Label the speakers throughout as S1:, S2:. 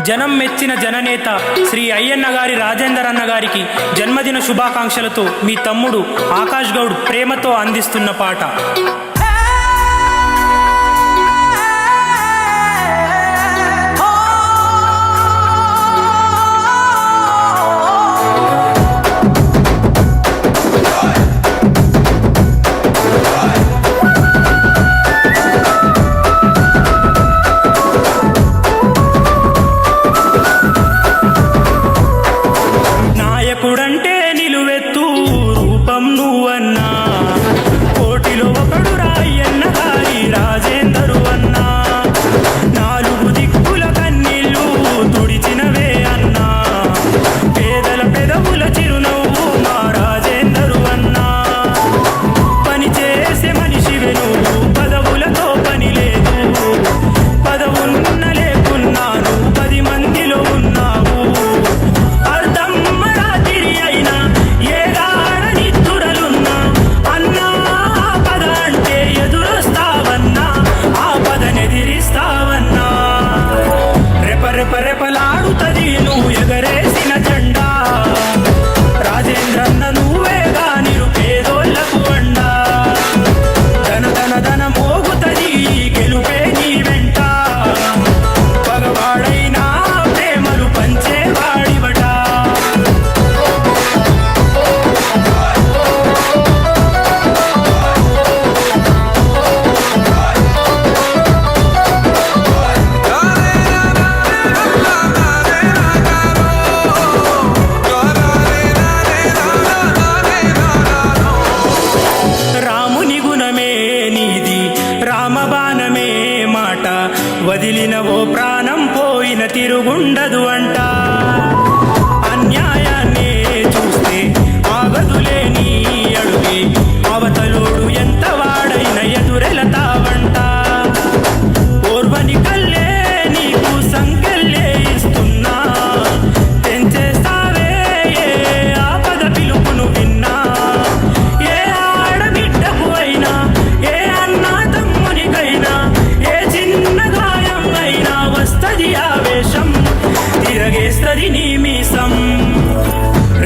S1: జనం మెచ్చిన జననేత శ్రీ అయ్యన్న గారి రాజేందర్ అన్న గారికి జన్మదిన శుభాకాంక్షలతో మీ తమ్ముడు ఆకాష్ గౌడ్ ప్రేమతో అందిస్తున్న పాట. నాయకుడంటే నిలువెత్తు రూపం నువ్వన్నా, కోటిలో ఒకడు రాయన్న గారి రాజేందరు అన్నా, నాలుగు దిక్కుల కన్నీళ్ళు తుడిచినవే అన్నా, పేదల పెదవుల చిరునవ్వు మా రాజేందరు అన్నా, పని చేసే మనిషివే నువ్వు పదవులతో పని లేదు, పదవున్న లేకున్నాను 10 మందిలో ఉన్నావు, రెపరెపలాడుతది నువ్వు ఎగరేసిన జెండా, రాజేంద్రన్న నువ్వేగా నిరుపేదోళ్లకు అండా, ధన ధన ధన మోగుతది గెలుపే నీ వెంట, పగవాడైనా ప్రేమలు పంచేవాడివట. రామబాణమే మాట వదిలిన ఓ ప్రాణం పోయిన తిరుగుండదు అంట, అన్యాయాన్నే చూస్తే ఆగదులే నీ అడుగే, అవతలోడు ఎంత వాడైన ఎదురెలతావంట, ఓర్వని కల్లే నీకు సంకెళ్ళే ఇస్తున్నా, తెంచేస్తావే ఏ ఆపద పిలుపును విన్నా, ఏ ఆడబిడ్డకు అయినా ఏ అన్నా తమ్మునికైనా ఏ చిన్న గాయం అయినా వస్తది ఆవేశం, తిరగేస్తది నీ మీసం,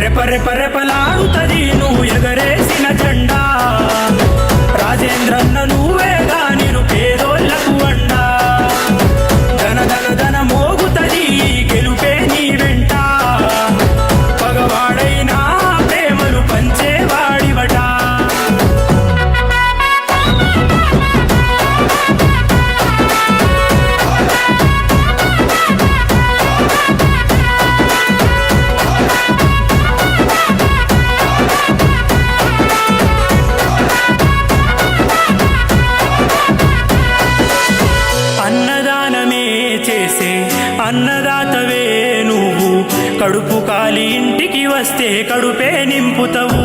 S1: రెపరెపలాడుతది నువ్వు ఎగరేసిన జెండా, రాజేంద్రన్న నువ్వేగా నిరుపేదోళ్లకు అండా, ధన ధన ధన మోగుతది గెలుపే నీ వెంట, పగవాడైనా ప్రేమలు పంచేవాడివట. అన్నదానమే చేసే అన్నదాతవే నువ్వు, కడుపు కాలి ఇంటికి వస్తే కడుపే నింపుతావు.